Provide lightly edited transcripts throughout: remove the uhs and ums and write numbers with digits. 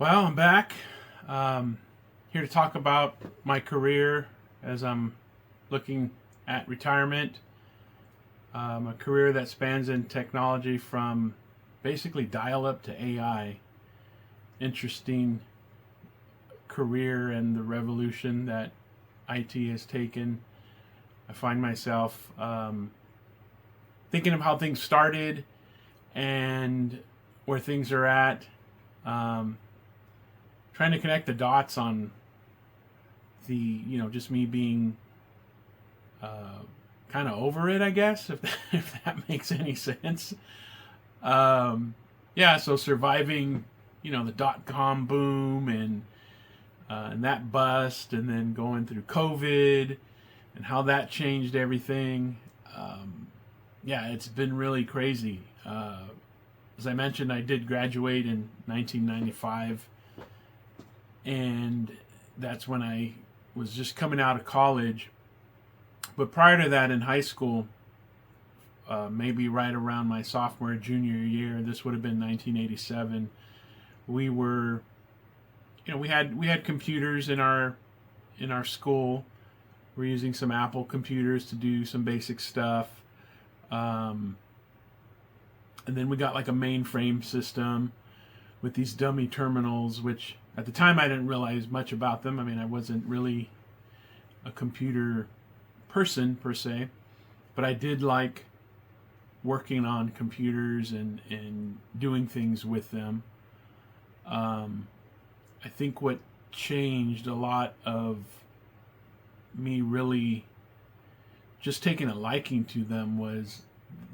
Well, I'm back. Here to talk about my career as I'm looking at retirement. A career that spans in technology from basically dial up to AI. Interesting career and the revolution that IT has taken. I find myself thinking of how things started and where things are at. Um, Trying to connect the dots on just me being kind of over it, I guess, if that makes any sense. Yeah, so surviving, the dot-com boom and that bust, and then going through COVID and how that changed everything. Yeah, it's been really crazy. As I mentioned, I did graduate in 1995, and that's when I was just coming out of college. But prior to that, in high school, maybe right around my sophomore junior year, this would have been 1987. We were, we had computers in our school. We're using some Apple computers to do some basic stuff, and then we got like a mainframe system with these dummy terminals, which at the time I didn't realize much about them. I mean, I wasn't really a computer person per se, but I did like working on computers and doing things with them. I think what changed a lot of me really just taking a liking to them was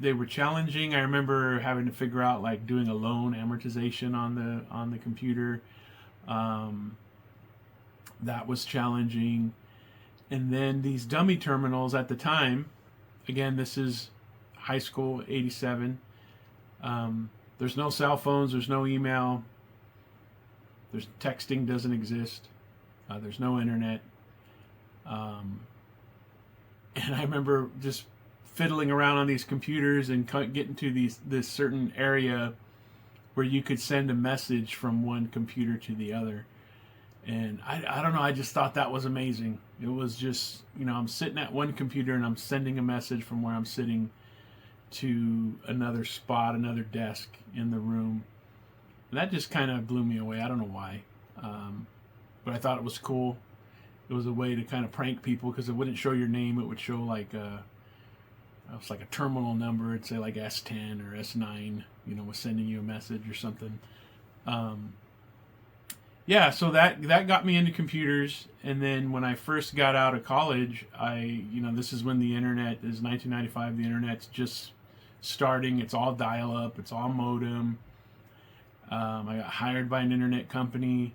they were challenging. I remember having to figure out like doing a loan amortization on the computer. That was challenging. And then these dummy terminals at the time, again, this is high school, 87. There's no cell phones, there's no email, there's texting doesn't exist, there's no internet. And I remember just fiddling around on these computers and getting to this certain area where you could send a message from one computer to the other. And I don't know, I just thought that was amazing. It was just, I'm sitting at one computer and I'm sending a message from where I'm sitting to another spot, another desk in the room. And that just kind of blew me away. I don't know why. But I thought it was cool. It was a way to kind of prank people because it wouldn't show your name. It would show like it was like a terminal number. It'd say like S10 or S9, was sending you a message or something. Yeah, so that got me into computers. And then when I first got out of college, this is when the internet is 1995. The internet's just starting. It's all dial-up. It's all modem. I got hired by an internet company.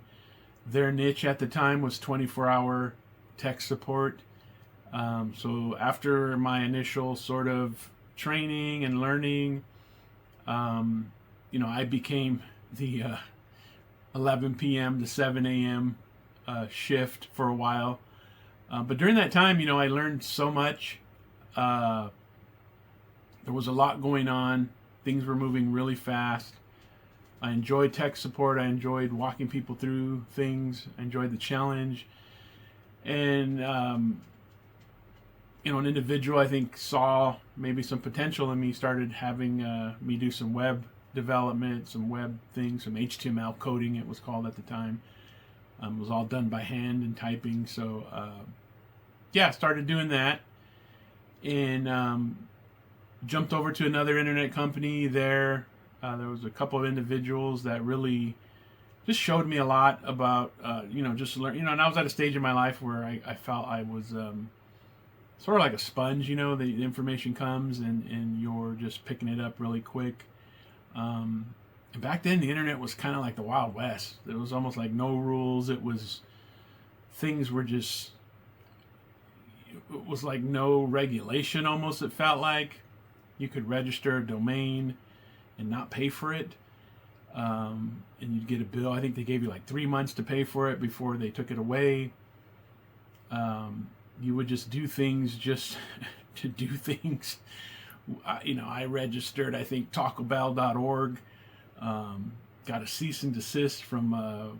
Their niche at the time was 24-hour tech support. So after my initial sort of training and learning, I became the 11 p.m. to 7 a.m. Shift for a while. But during that time, I learned so much. There was a lot going on. Things were moving really fast. I enjoyed tech support. I enjoyed walking people through things. I enjoyed the challenge. And, an individual I think saw maybe some potential in me, started having me do some web development, some web things, some HTML coding it was called at the time. It was all done by hand and typing. So, started doing that. And jumped over to another internet company there. There was a couple of individuals that really just showed me a lot about, just learn, and I was at a stage in my life where I felt I was sort of like a sponge, the information comes and you're just picking it up really quick. And back then the internet was kind of like the Wild West. It was almost like no rules. Things were just, it was like no regulation almost, it felt like. You could register a domain and not pay for it. And you'd get a bill. I think they gave you like 3 months to pay for it before they took it away. You would just do things just to do things. I registered, I think, TacoBell.org. got a cease and desist from I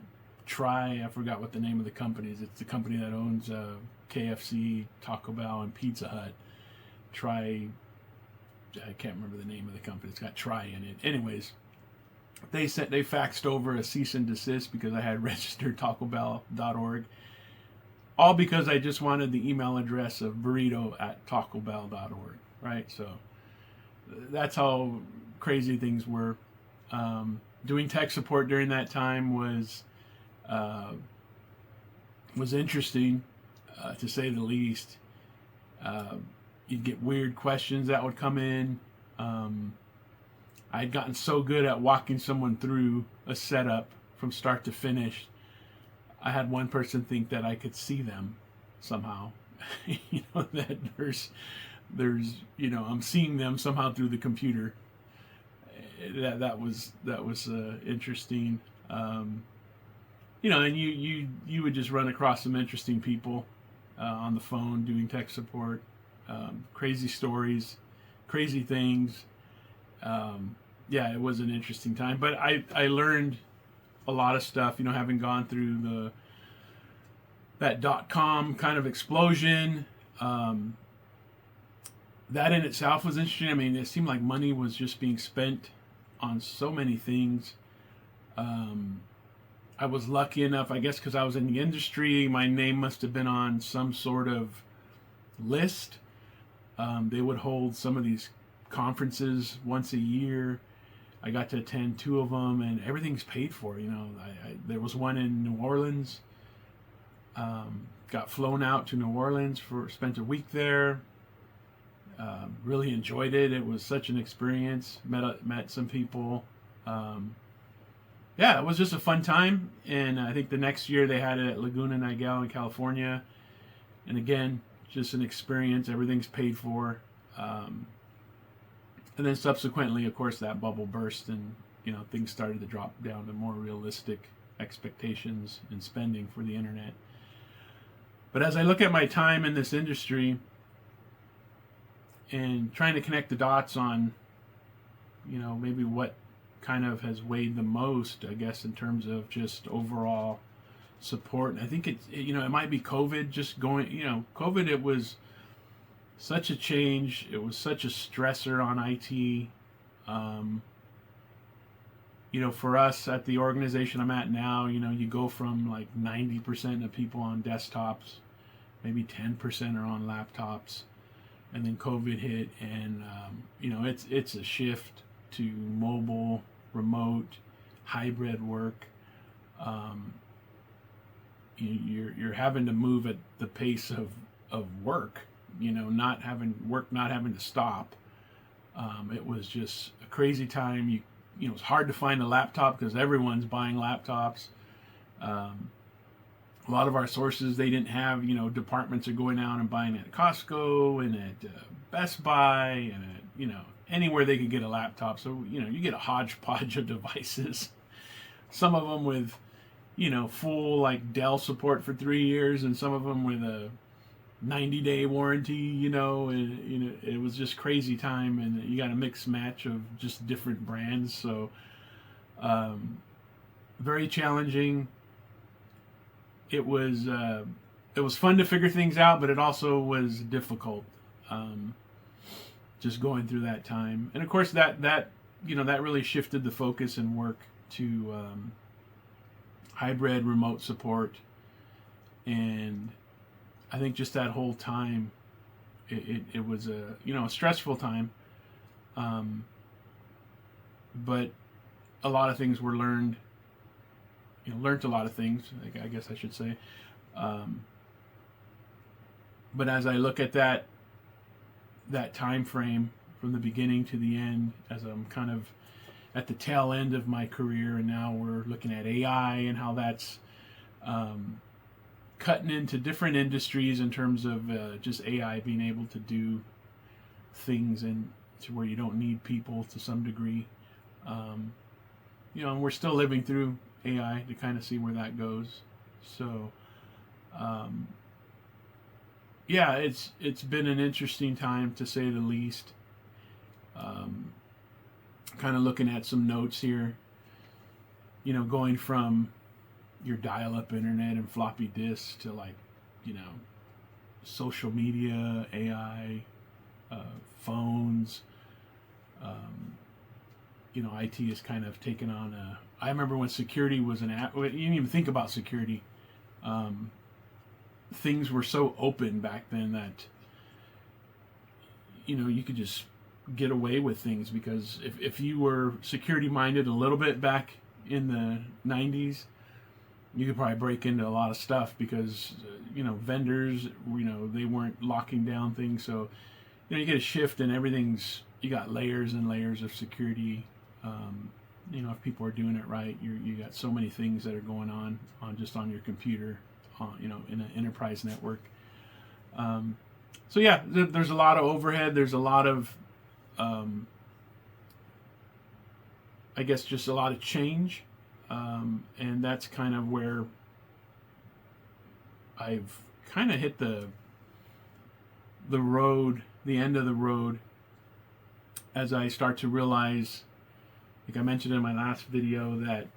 forgot what the name of the company is. It's the company that owns KFC, Taco Bell, and Pizza Hut. I can't remember the name of the company. It's got Try in it. Anyways, they faxed over a cease and desist because I had registered tacobell.org. All because I just wanted the email address of burrito@tacobell.org, right? So that's how crazy things were. Doing tech support during that time was interesting, to say the least. You'd get weird questions that would come in. I'd gotten so good at walking someone through a setup from start to finish. I had one person think that I could see them somehow. That there's I'm seeing them somehow through the computer. That was interesting. And you would just run across some interesting people on the phone doing tech support. Crazy stories, crazy things. It was an interesting time, but I learned a lot of stuff, having gone through that .com kind of explosion. That in itself was interesting. I mean, it seemed like money was just being spent on so many things. I was lucky enough, I guess, because I was in the industry, my name must have been on some sort of list. They would hold some of these conferences once a year. I got to attend 2 of them, and everything's paid for. There was one in New Orleans. Got flown out to New Orleans spent a week there. Really enjoyed it. It was such an experience. Met some people. It was just a fun time. And I think the next year they had it at Laguna Niguel in California. And again, just an experience. Everything's paid for. And then subsequently, of course, that bubble burst, and things started to drop down to more realistic expectations and spending for the internet. But as I look at my time in this industry and trying to connect the dots on, maybe what kind of has weighed the most, I guess, in terms of just overall support. I think it might be COVID just going, COVID, it was such a change. It was such a stressor on IT. For us at the organization I'm at now, you go from like 90% of people on desktops, maybe 10% are on laptops, and then COVID hit, and it's a shift to mobile, remote, hybrid work. You're having to move at the pace of work. Not having to stop. It was just a crazy time. It's hard to find a laptop because everyone's buying laptops. A lot of our sources, they didn't have, departments are going out and buying at Costco and at Best Buy and at, anywhere they could get a laptop. So, you get a hodgepodge of devices. Some of them with, full like Dell support for 3 years, and some of them with a 90-day warranty, and it was just crazy time, and you got a mixed match of just different brands. So very challenging. It was fun to figure things out, but it also was difficult, just going through that time. And of course that really shifted the focus and work to hybrid remote support. And I think just that whole time, it was a stressful time, but a lot of things were learned. Learned a lot of things, I guess I should say. But as I look at that time frame from the beginning to the end, as I'm kind of at the tail end of my career, and now we're looking at AI and how that's cutting into different industries in terms of just AI being able to do things and to where you don't need people to some degree. And we're still living through AI to kind of see where that goes. So, it's been an interesting time to say the least. Kind of looking at some notes here. going from your dial-up internet and floppy disks to like, social media, AI, phones. IT has kind of taken on a. I remember when security was an app. You didn't even think about security. Things were so open back then that you could just get away with things, because if you were security minded a little bit back in the 90s, you could probably break into a lot of stuff, because vendors, they weren't locking down things. So you get a shift and you got layers and layers of security. If people are doing it right, you got so many things that are going on just on your computer, in an enterprise network. So yeah, there's a lot of overhead. There's a lot of, I guess, just a lot of change, and that's kind of where I've kind of hit the road, the end of the road, as I start to realize, like I mentioned in my last video, that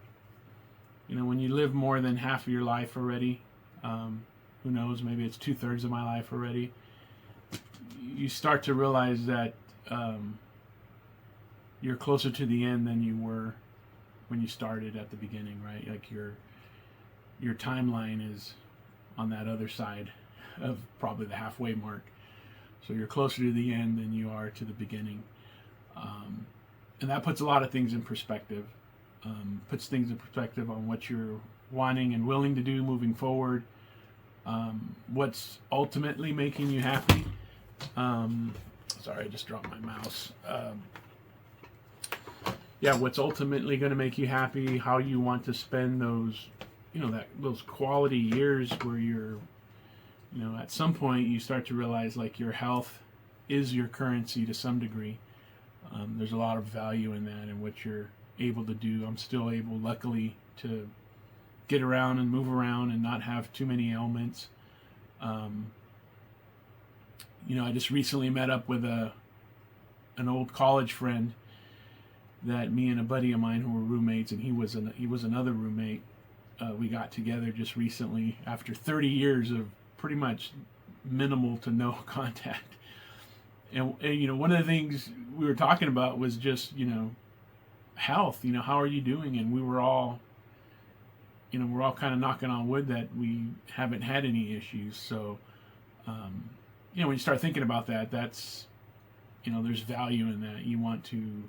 when you live more than half of your life already, who knows, maybe it's 2/3 of my life already, you start to realize that you're closer to the end than you were when you started at the beginning, right? Like your timeline is on that other side of probably the halfway mark. So you're closer to the end than you are to the beginning. And that puts a lot of things in perspective. Puts things in perspective on what you're wanting and willing to do moving forward. What's ultimately making you happy. Sorry, I just dropped my mouse. What's ultimately going to make you happy, how you want to spend those, those quality years where you're, at some point you start to realize like your health is your currency to some degree. There's a lot of value in that and what you're able to do. I'm still able, luckily, to get around and move around and not have too many ailments. I just recently met up with an old college friend that me and a buddy of mine who were roommates, and he was another roommate. We got together just recently after 30 years of pretty much minimal to no contact. And one of the things we were talking about was just, health. How are you doing? And we were all, we're all kind of knocking on wood that we haven't had any issues. So, when you start thinking about that, that's, there's value in that. You want to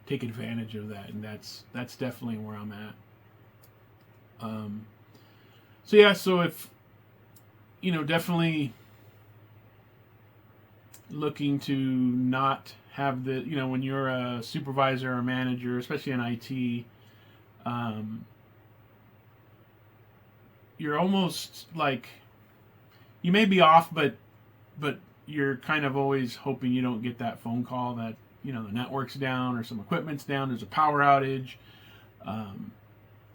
take advantage of that, and that's definitely where I'm at. So if, definitely looking to not have the, when you're a supervisor or manager, especially in IT, you're almost like, you may be off, but you're kind of always hoping you don't get that phone call that, the network's down or some equipment's down, there's a power outage,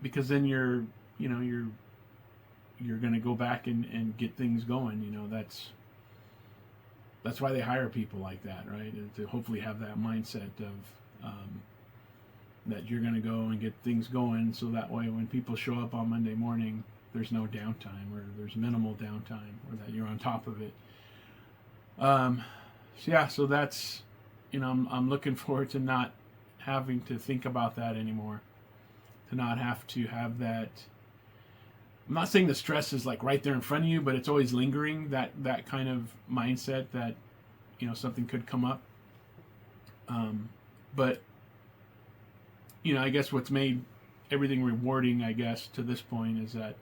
because then you're going to go back and get things going. That's why they hire people like that, right? To hopefully have that mindset of that you're going to go and get things going, so that way when people show up on Monday morning, there's no downtime, or there's minimal downtime, or that you're on top of it. So that's, I'm looking forward to not having to think about that anymore, to not have to have that. I'm not saying the stress is like right there in front of you, but it's always lingering, that kind of mindset that, something could come up. But, I guess what's made everything rewarding, I guess, to this point is that,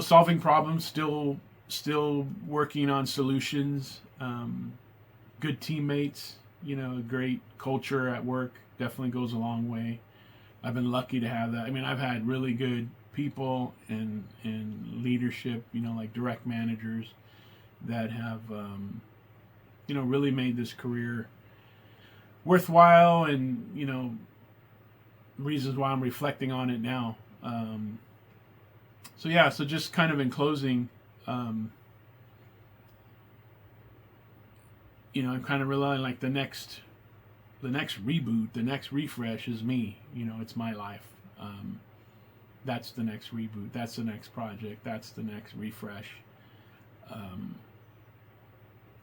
solving problems, still working on solutions, good teammates, great culture at work definitely goes a long way. I've been lucky to have that. I mean, I've had really good people and leadership, like direct managers that have, really made this career worthwhile, and, reasons why I'm reflecting on it now. So just kind of in closing, I'm kind of relying like the next the next reboot, the next refresh is me. You know, it's my life. That's the next reboot. That's the next project. That's the next refresh. And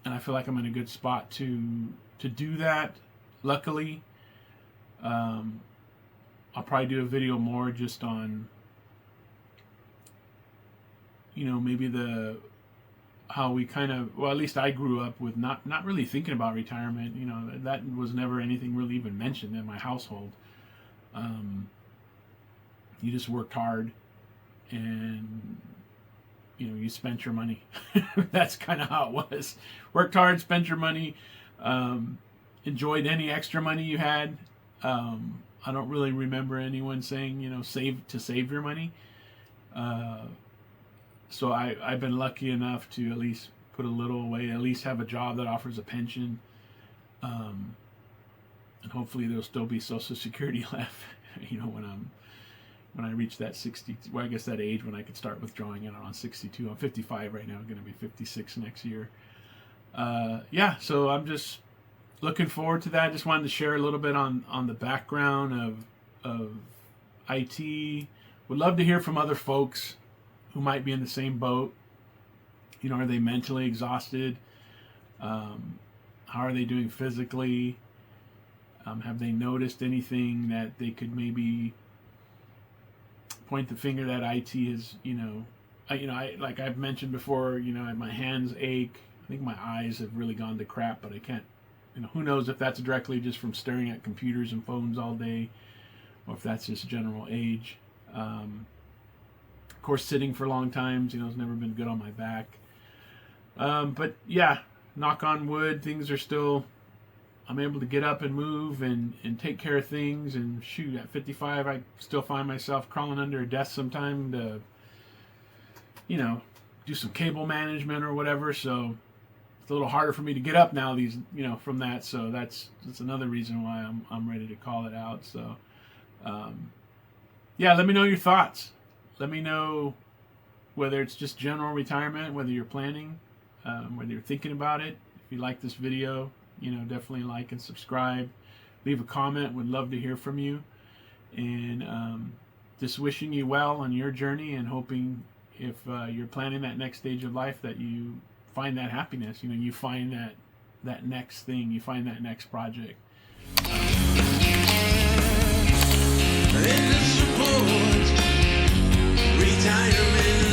I feel like I'm in a good spot to do that. Luckily, I'll probably do a video more just on, you know, maybe how we kind of, well, at least I grew up with not really thinking about retirement. You know, that was never anything really even mentioned in my household. You just worked hard and, you know, you spent your money. That's kind of how it was. Worked hard, spent your money, enjoyed any extra money you had. I don't really remember anyone saying, you know, save your money. So I've been lucky enough to at least put a little away, at least have a job that offers a pension. And hopefully there'll still be Social Security left, you know, when I reach that 60, well, I guess that age when I could start withdrawing it on 62. I'm 55 right now. I'm going to be 56 next year. Yeah, so I'm just looking forward to that. Just wanted to share a little bit on the background of IT. Would love to hear from other folks who might be in the same boat. You know, are they mentally exhausted? How are they doing physically? Have they noticed anything that they could maybe point the finger that IT is, you know, I like I've mentioned before, you know, my hands ache. I think my eyes have really gone to crap, but I can't, you know, who knows if that's directly just from staring at computers and phones all day, or if that's just general age. Of course, sitting for long times, you know, has never been good on my back. But yeah, knock on wood, things are still, I'm able to get up and move and take care of things. And shoot, at 55, I still find myself crawling under a desk sometime to, you know, do some cable management or whatever. So it's a little harder for me to get up now, from that. So that's another reason why I'm ready to call it out. So, yeah, let me know your thoughts. Let me know whether it's just general retirement, whether you're planning, whether you're thinking about it. If you like this video, you know, definitely like and subscribe. Leave a comment. Would love to hear from you. And just wishing you well on your journey, and hoping if you're planning that next stage of life that you find that happiness. You know, you find that next thing. You find that next project. Retirement.